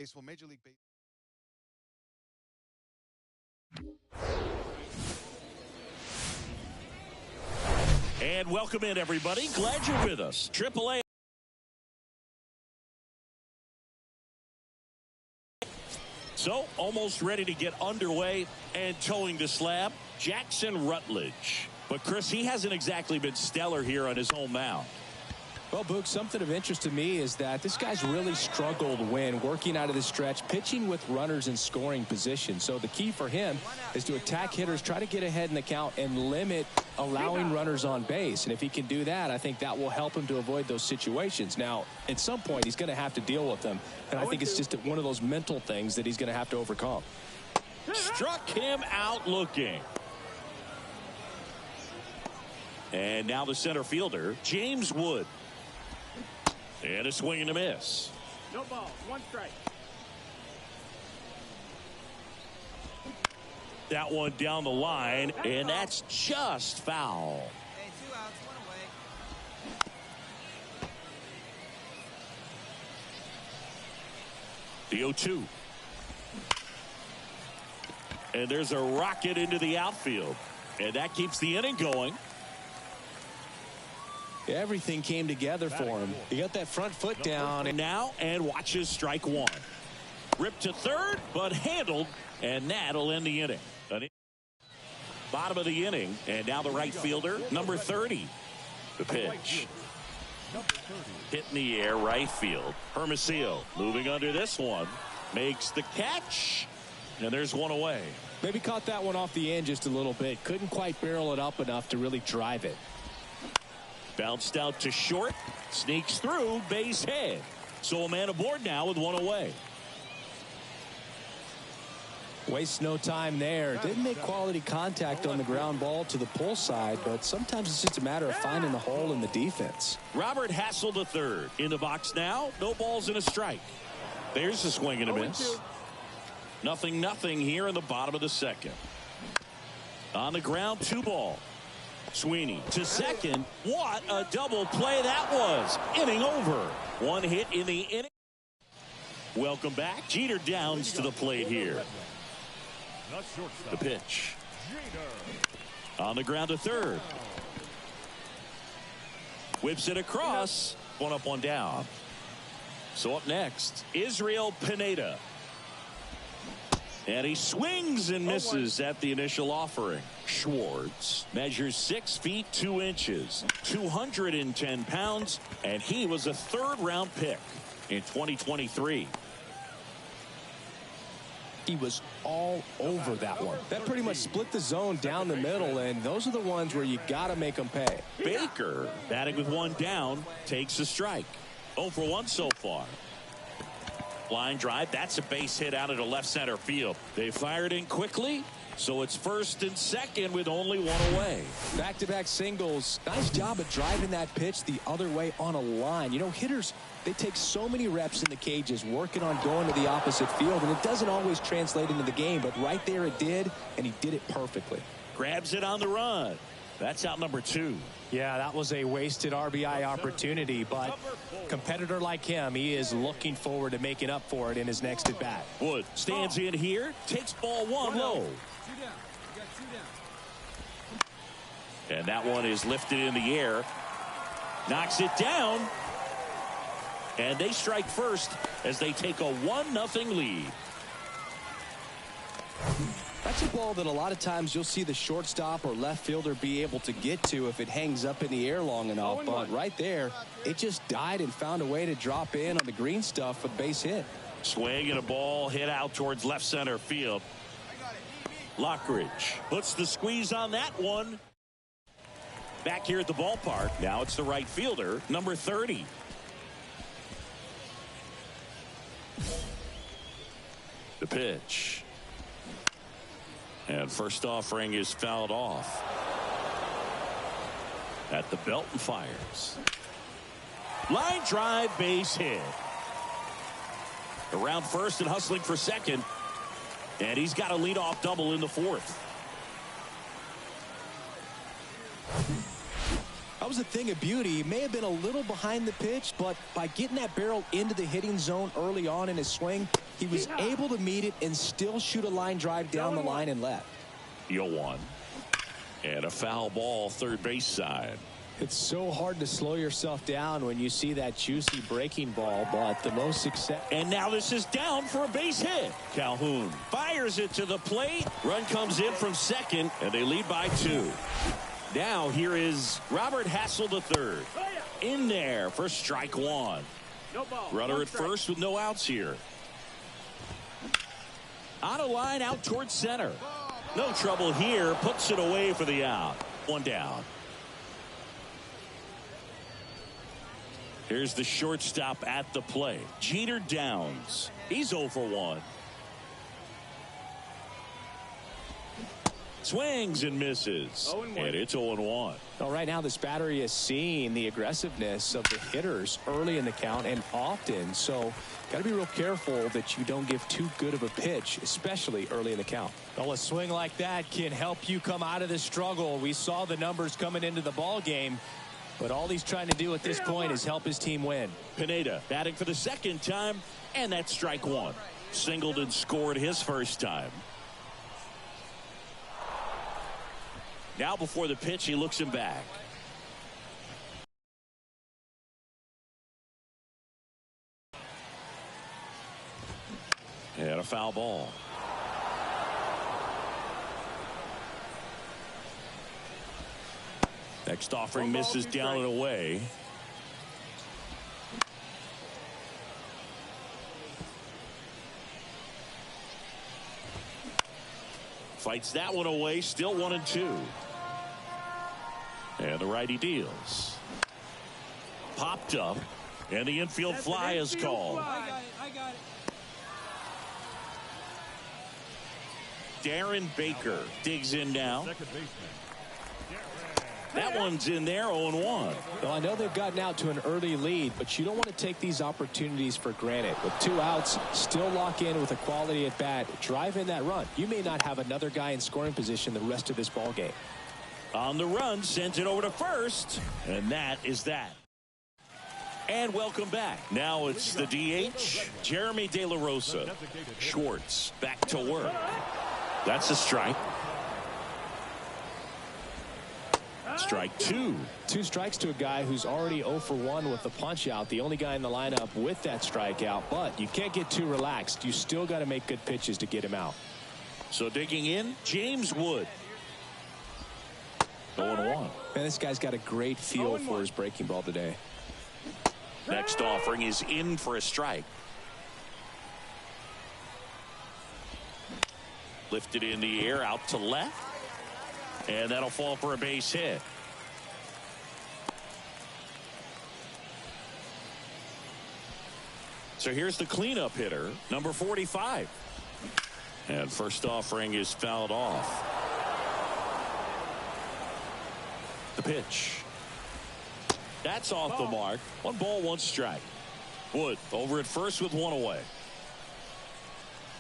Baseball, Major League Baseball. And welcome in, everybody. Glad you're with us. AAA. So, almost ready to get underway and towing the slab, Jackson Rutledge. But, Chris, he hasn't exactly been stellar here on his home mound. Well, Boog, something of interest to me is that this guy's really struggled when working out of the stretch, pitching with runners in scoring position. So the key for him is to attack hitters, try to get ahead in the count, and limit allowing runners on base. And if he can do that, I think that will help him to avoid those situations. Now, at some point, he's going to have to deal with them. And I think it's just one of those mental things that he's going to have to overcome. Struck him out looking. And now the center fielder, James Wood. And a swing and a miss. No ball, one strike. That one down the line, and that's just foul. Hey, 2 outs, 1 away. The 0-2. And there's a rocket into the outfield. And that keeps the inning going. Everything came together for him. He got that front foot down. And now, and watches strike one. Ripped to third, but handled, and that'll end the inning. Bottom of the inning, and now the right fielder, number 30. The pitch. Hit in the air, right field. Hermosillo moving under this one. Makes the catch, and there's one away. Maybe caught that one off the end just a little bit. Couldn't quite barrel it up enough to really drive it. Bounced out to short, sneaks through, base hit. So a man aboard now with one away. Wastes no time there. Didn't make quality contact on the ground ball to the pull side, but sometimes it's just a matter of finding the hole in the defense. Robert Hassel III in the box now. No balls and a strike. There's a swing and a miss. 0-0 here in the bottom of the second. On the ground, 2 ball. Sweeney to second. What a double play that was. Inning over. One hit in the inning. Welcome back. Jeter Downs to the plate here. The pitch. On the ground to third. Whips it across. One up, one down. So up next, Israel Pineda. And he swings and misses at the initial offering. Schwartz measures 6 feet 2 inches, 210 pounds, and he was a third-round pick in 2023. He was all over that one. That pretty much split the zone down the middle, and those are the ones where you got to make them pay. Baker, batting with one down, takes a strike. 0 for 1 so far. Line drive, that's a base hit out into left center field. They fired in quickly, so it's first and second with only one away. Back-to-back singles. Nice job of driving that pitch the other way on a line. You know, hitters, they take so many reps in the cages working on going to the opposite field, and it doesn't always translate into the game, but right there it did, and he did it perfectly. Grabs it on the run. That's out number 2. Yeah, that was a wasted RBI opportunity, but competitor like him, he is looking forward to making up for it in his next at-bat. Wood stands in here, takes ball 1 low. And that one is lifted in the air. Knocks it down. And they strike first as they take a 1-0 lead. That's a ball that a lot of times you'll see the shortstop or left fielder be able to get to if it hangs up in the air long enough. But right there, it just died and found a way to drop in on the green stuff for the base hit. Swing and a ball hit out towards left center field. Lockridge puts the squeeze on that one. Back here at the ballpark. Now it's the right fielder, number 30. The pitch. And first offering is fouled off. At the belt and fires. Line drive, base hit. Around first and hustling for second. And he's got a leadoff double in the 4th. That was a thing of beauty. He may have been a little behind the pitch, but by getting that barrel into the hitting zone early on in his swing, He was able to meet it and still shoot a line drive down the line and left. 0-1. And a foul ball, third base side. It's so hard to slow yourself down when you see that juicy breaking ball, but the most success. And now this is down for a base hit. Calhoun fires it to the plate. Run comes in from second, and they lead by 2. Now here is Robert Hassel III. In there for strike 1. No ball. Runner at first with no outs here. On a line out towards center. No trouble here. Puts it away for the out. 1 down. Here's the shortstop at the plate. Jeter Downs. He's 0 for 1. Swings and misses. And it's 0-1. Well, right now this battery is seeing the aggressiveness of the hitters early in the count and often. So got to be real careful that you don't give too good of a pitch, especially early in the count. Well, a swing like that can help you come out of the struggle. We saw the numbers coming into the ball game. But all he's trying to do at this point is help his team win. Pineda batting for the second time, and that's strike 1. Singled and scored his first time. Now before the pitch, he looks him back. And a foul ball. Next offering misses down and away. Fights that one away. Still 1-2. And the righty deals. Popped up. And the infield fly is called. I got it. Darren Baker digs in now. That one's in there, 0-1. Well, I know they've gotten out to an early lead, but you don't want to take these opportunities for granted. With 2 outs, still lock in with a quality at bat, drive in that run. You may not have another guy in scoring position the rest of this ball game. On the run, sends it over to first, and that is that. And welcome back. Now it's the DH, Jeremy De La Rosa. Schwartz back to work. That's a strike. Strike 2. 2 strikes to a guy who's already 0 for 1 with the punch out. The only guy in the lineup with that strikeout. But you can't get too relaxed. You still got to make good pitches to get him out. So digging in, James Wood. 0-1. Man, this guy's got a great feel for his breaking ball today. Next offering is in for a strike. Lifted in the air out to left. And that'll fall for a base hit. So here's the cleanup hitter, number 45. And first offering is fouled off. The pitch. That's off the mark. 1 ball, 1 strike. Wood over at first with 1 away.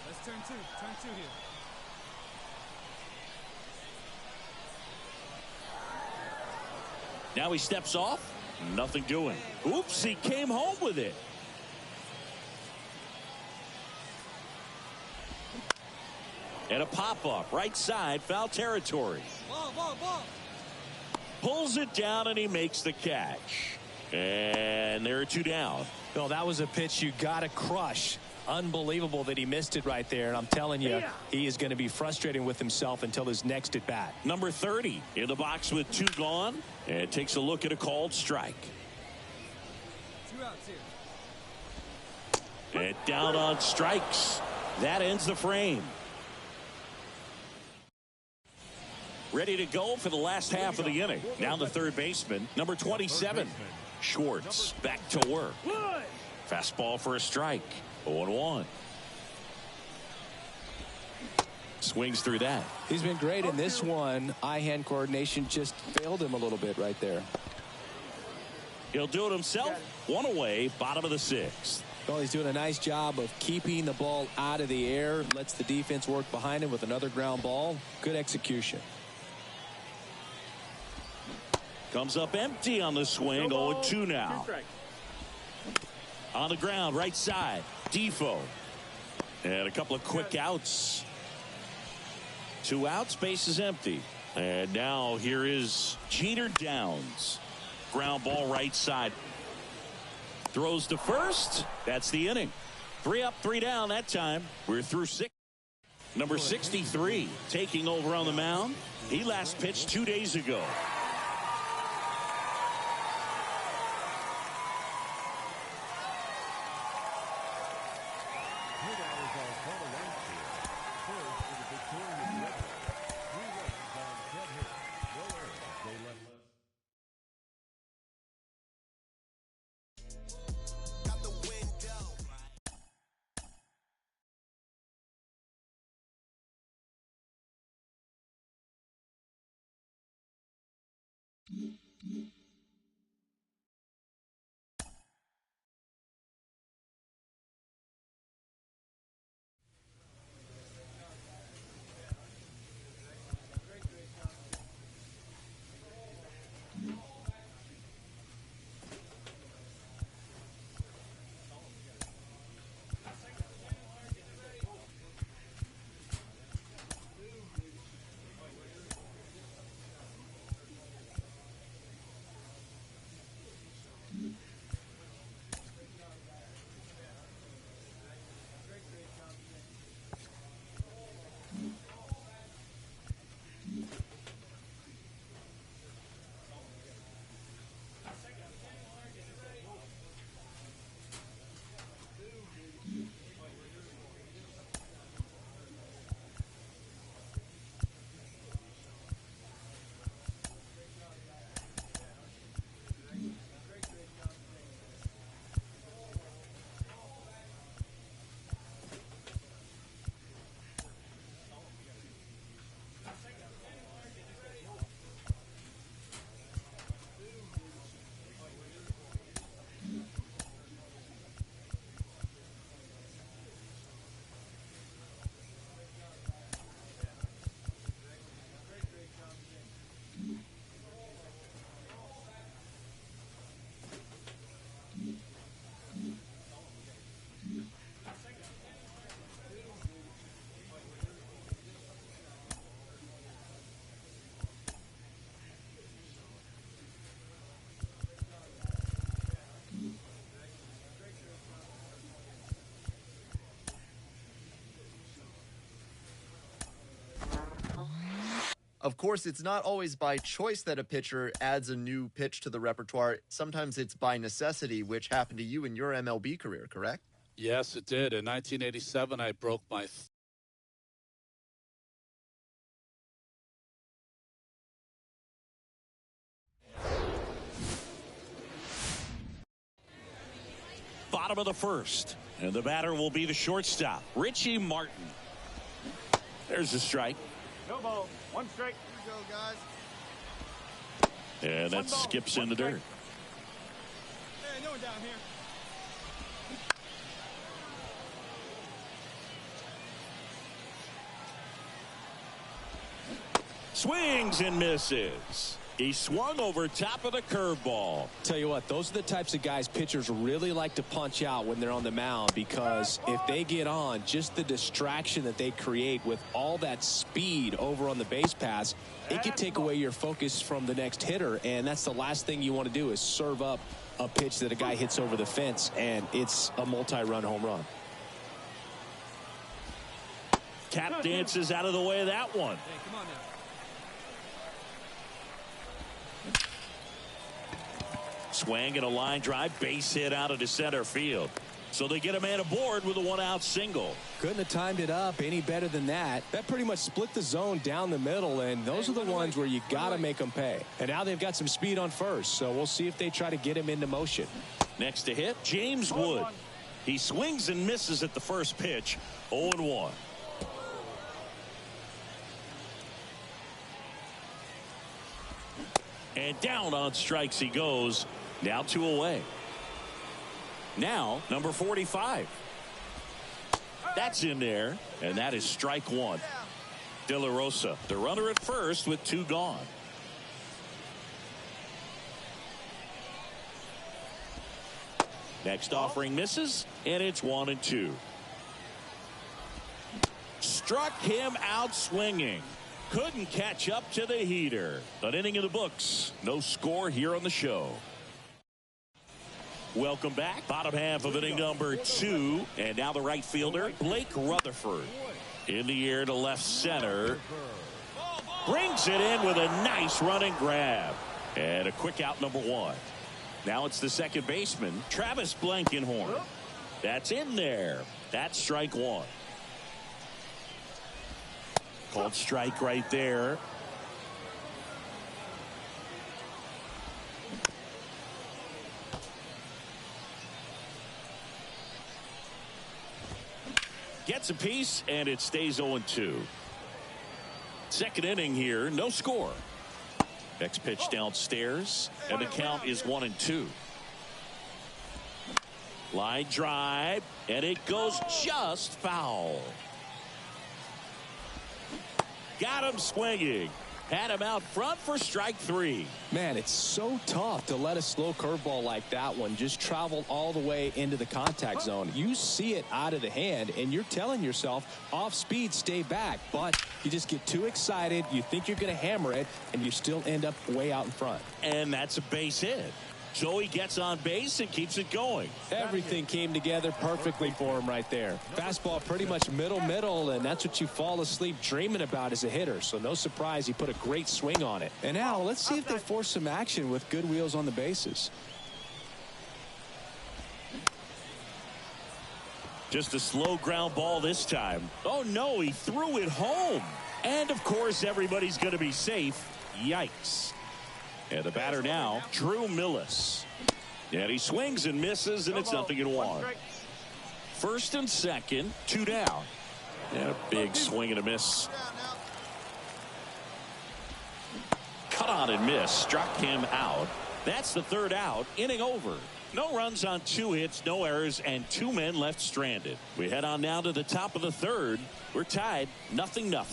Let's turn 2. Turn 2 here. Now he steps off. Nothing doing. Oops, he came home with it. And a pop-up right side, foul territory. Ball. Pulls it down and he makes the catch. And there are 2 down. Well, that was a pitch you got to crush. Unbelievable that he missed it right there. And I'm telling you, he is going to be frustrating with himself until his next at bat. Number 30 in the box with 2 gone. And takes a look at a called strike. 2 outs here. And down on strikes. That ends the frame. Ready to go for the last half of the inning. Now the third baseman, number 27. Schwartz back to work. Fastball for a strike. 0-1. Swings through that. He's been great in this one. Eye-hand coordination just failed him a little bit right there. He'll do it himself. 1 away, bottom of the 6th. Well, he's doing a nice job of keeping the ball out of the air. Lets the defense work behind him with another ground ball. Good execution. Comes up empty on the swing. 0-2 now. On the ground, right side. Defoe. And a couple of quick outs. 2 outs, base is empty. And now here is Jeter Downs. Ground ball right side. Throws to first. That's the inning. 3 up, 3 down that time. We're through 6. Number 63 taking over on the mound. He last pitched 2 days ago. Of course, it's not always by choice that a pitcher adds a new pitch to the repertoire. Sometimes it's by necessity, which happened to you in your MLB career, correct? Yes, it did. In 1987, I broke my Bottom of the first. And the batter will be the shortstop, Richie Martin. There's a strike. No ball. 1 strike. Here we go, guys. And that skips in the dirt. Hey, no one down here. Swings and misses. He swung over top of the curveball. Tell you what, those are the types of guys pitchers really like to punch out when they're on the mound, because if they get on, just the distraction that they create with all that speed over on the base pass, it can take away your focus from the next hitter, and that's the last thing you want to do is serve up a pitch that a guy hits over the fence, and it's a multi-run home run. Tap dances out of the way of that one. Hey, come on now. Swing and a line drive, base hit out into center field. So they get a man aboard with a 1-out single. Couldn't have timed it up any better than that. That pretty much split the zone down the middle, and those are the ones where you got to make them pay. And now they've got some speed on first, so we'll see if they try to get him into motion. Next to hit, James Wood. He swings and misses at the first pitch, 0-1. And down on strikes he goes. Now 2 away. Now number 45. That's in there, and that is strike 1. De La Rosa, the runner at first with 2 gone. Next offering misses, and it's 1-2. struck him out swinging. Couldn't catch up to the heater. An inning in the books. No score here on the show. Welcome back. Bottom half of inning number 2. And now the right fielder, Blake Rutherford. In the air to left center. Brings it in with a nice running grab. And a quick out, number 1. Now it's the second baseman, Travis Blankenhorn. That's in there. That's strike 1. Called strike right there. Gets a piece, and it stays 0-2. Second inning here, no score. Next pitch downstairs, and the count is 1-2. Line drive, and it goes just foul. Got him swinging. Had him out front for strike 3. Man, it's so tough to let a slow curveball like that one just travel all the way into the contact zone. You see it out of the hand, and you're telling yourself, off speed, stay back. But you just get too excited. You think you're going to hammer it, and you still end up way out in front. And that's a base hit. So he gets on base and keeps it going. Everything came together perfectly for him right there. Fastball pretty much middle, and that's what you fall asleep dreaming about as a hitter. So no surprise he put a great swing on it. And now let's see if they force some action with good wheels on the bases. Just a slow ground ball this time. Oh no, he threw it home. And of course everybody's going to be safe. Yikes. And the batter now, Drew Millis. And he swings and misses, and it's 0-1. First and second, 2 down. And a big swing and a miss. Cut on and miss. Struck him out. That's the third out. Inning over. No runs on 2 hits, no errors, and 2 men left stranded. We head on now to the top of the third. We're tied 0-0.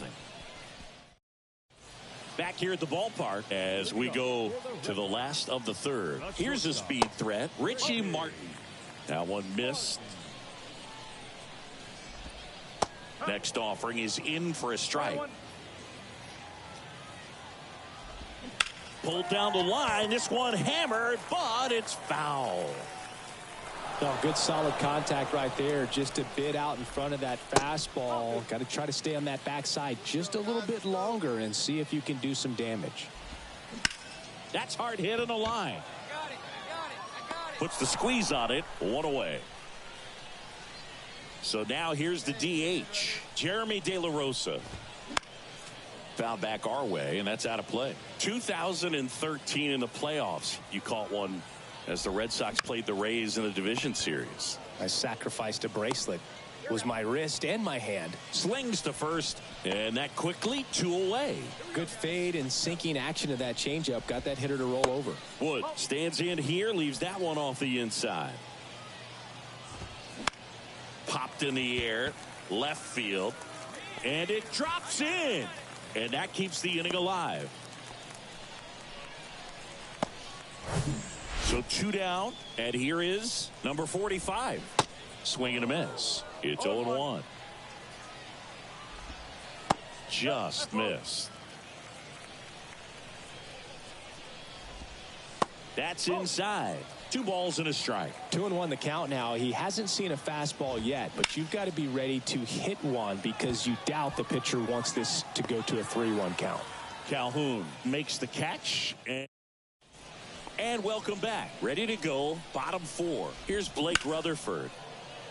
Back here at the ballpark as we go to the last of the third. Here's a speed threat, Richie Martin. That one missed. Next offering is in for a strike. Pulled down the line. This one hammered, but it's foul. No, good solid contact right there. Just a bit out in front of that fastball. Got to try to stay on that backside just a little bit longer and see if you can do some damage. That's hard hit on the line. Puts the squeeze on it. 1 away. So now here's the DH, Jeremy De La Rosa. Foul back our way, and that's out of play. 2013 in the playoffs. You caught one as the Red Sox played the Rays in the division series. I sacrificed a bracelet. It was my wrist and my hand. Slings to first, and that quickly 2 away. Good fade and sinking action of that changeup got that hitter to roll over. Wood stands in here, leaves that one off the inside. Popped in the air, left field, and it drops in. And that keeps the inning alive. So 2 down, and here is number 45. Swing and a miss. It's 0-1. Just missed. That's inside. 2 balls and a strike. 2-1 the count now. He hasn't seen a fastball yet, but you've got to be ready to hit one because you doubt the pitcher wants this to go to a 3-1 count. Calhoun makes the catch. And welcome back. Ready to go. Bottom 4. Here's Blake Rutherford.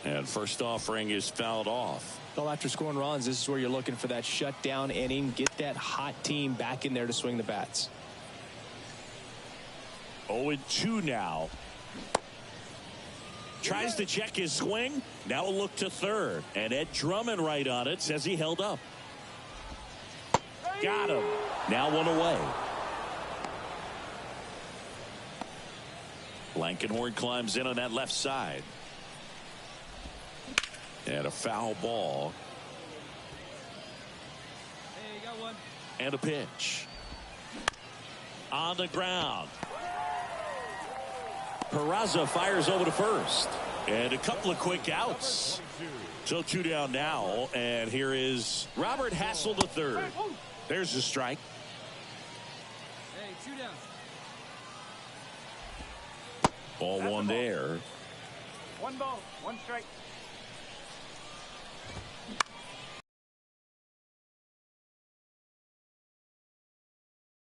And first offering is fouled off. Well, after scoring runs, this is where you're looking for that shutdown inning. Get that hot team back in there to swing the bats. 0-2 now. Tries to check his swing. Now a look to third. And Ed Drummond right on it. Says he held up. Got him. Now 1 away. Blankenhorn climbs in on that left side. And a foul ball. Hey, you got one. And a pitch. On the ground. Peraza fires over to first. And a couple of quick outs. So 2 down now, and here is Robert Hassel III. There's a strike. Hey, 2 down. Ball one there. 1 ball, 1 strike.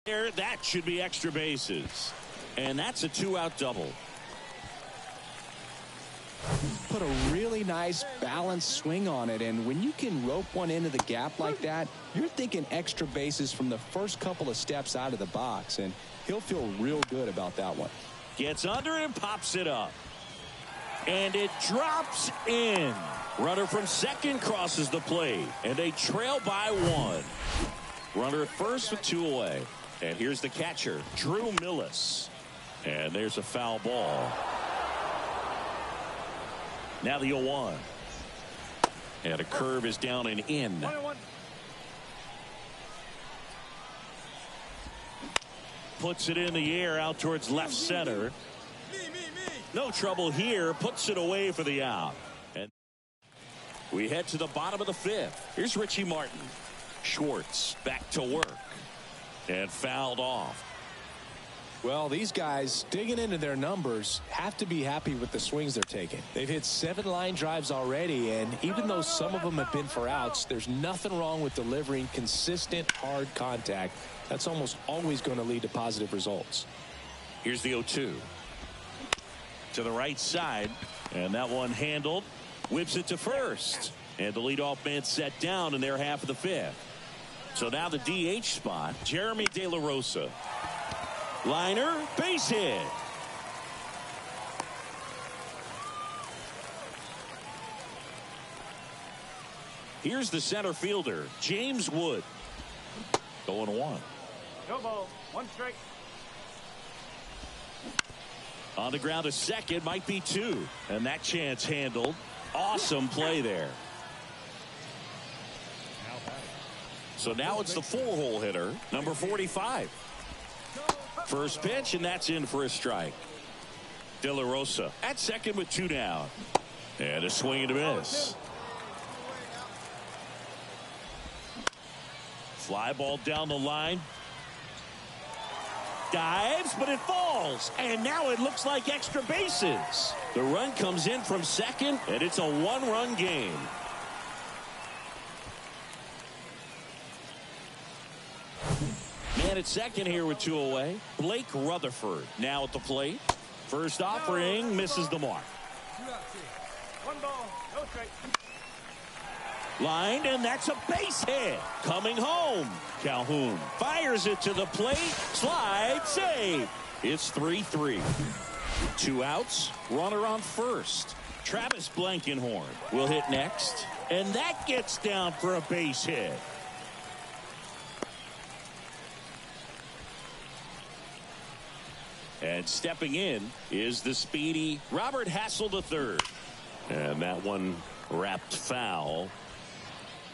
There, that should be extra bases. And that's a 2-out double. Put a really nice balanced swing on it, and when you can rope one into the gap like that, you're thinking extra bases from the first couple of steps out of the box, and he'll feel real good about that one. Gets under it and pops it up. And it drops in. Runner from second crosses the plate, and they trail by 1. Runner at first with 2 away. And here's the catcher, Drew Millis. And there's a foul ball. Now the 0-1. And a curve is down and in. 1-1. Puts it in the air out towards left center. No trouble here. Puts it away for the out. And we head to the bottom of the 5th. Here's Richie Martin. Schwartz back to work. And fouled off. Well, these guys digging into their numbers have to be happy with the swings they're taking. They've hit 7 line drives already, and even though some of them have been for outs, there's nothing wrong with delivering consistent hard contact. That's almost always going to lead to positive results. Here's the 0-2. To the right side, and that one handled. Whips it to first. And the leadoff man set down in their half of the 5th. So now the DH spot, Jeremy De La Rosa. Liner, base hit. Here's the center fielder, James Wood. 0-1. No ball, 1 strike. On the ground to second, might be 2. And that chance handled. Awesome play there. So now it's the 4-hole hitter, number 45. First pitch, and that's in for a strike. De La Rosa at second with 2 down. And a swing and a miss. Fly ball down the line. Dives, but it falls. And now it looks like extra bases. The run comes in from second, and it's a 1-run game. Man at second here with 2 away. Blake Rutherford now at the plate. First offering misses the mark. 2 outs here. 1 ball, no strike. Lined, and that's a base hit. Coming home. Calhoun fires it to the plate. Slide, save. It's 3-3. 2 outs. Runner on first. Travis Blankenhorn will hit next. And that gets down for a base hit. And stepping in is the speedy Robert Hassel III. And that one wrapped foul.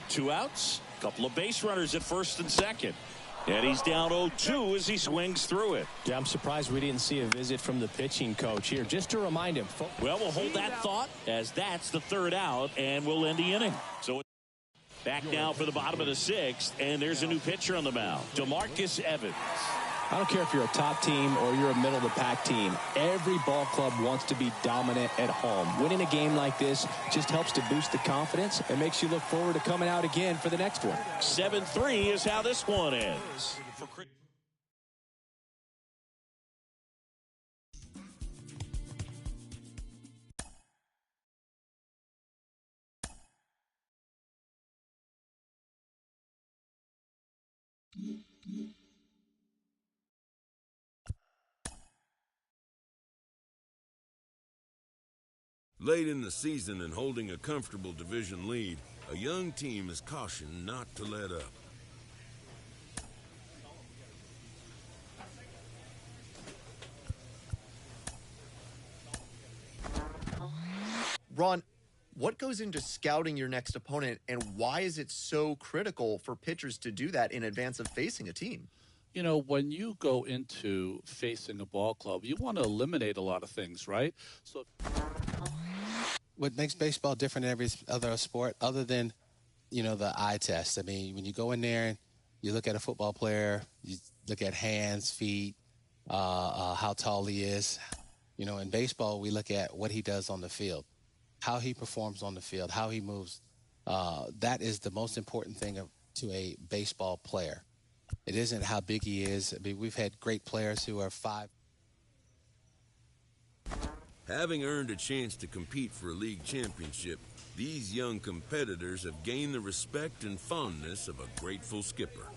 2 outs. Couple of base runners at first and second. And he's down 0-2 as he swings through it. Yeah, I'm surprised we didn't see a visit from the pitching coach here just to remind him. Well, we'll hold that thought as that's the 3rd out, and we'll end the inning. So back now for the bottom of the 6th, and there's a new pitcher on the mound, DeMarcus Evans. I don't care if you're a top team or you're a middle-of-the-pack team. Every ball club wants to be dominant at home. Winning a game like this just helps to boost the confidence and makes you look forward to coming out again for the next one. 7-3 is how this one ends. Late in the season and holding a comfortable division lead, a young team is cautioned not to let up. Ron, what goes into scouting your next opponent, and why is it so critical for pitchers to do that in advance of facing a team? You know, when you go into facing a ball club, you want to eliminate a lot of things, right? So what makes baseball different than every other sport, other than, the eye test. I mean, when you go in there and you look at a football player, you look at hands, feet, how tall he is. In baseball, we look at what he does on the field, how he performs on the field, how he moves. That is the most important thing to a baseball player. It isn't how big he is. I mean, we've had great players who are 5. Having earned a chance to compete for a league championship, these young competitors have gained the respect and fondness of a grateful skipper.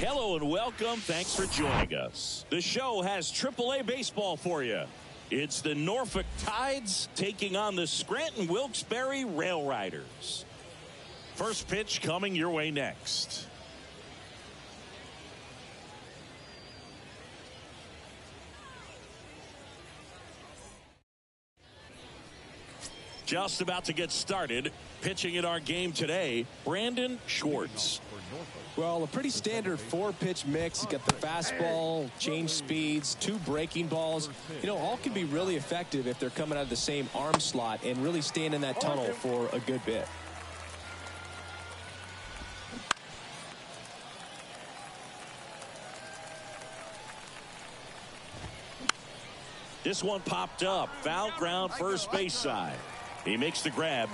Hello and welcome. Thanks for joining us. The show has AAA baseball for you. It's the Norfolk Tides taking on the Scranton Wilkes-Barre Rail Riders. First pitch coming your way next. Just about to get started. Pitching in our game today, Brandon Schwartz. Well, a pretty standard 4-pitch mix. You got the fastball, change speeds, 2 breaking balls. You know, all can be really effective if they're coming out of the same arm slot and really staying in that tunnel for a good bit. This one popped up. Foul ground, first base side. He makes the grab.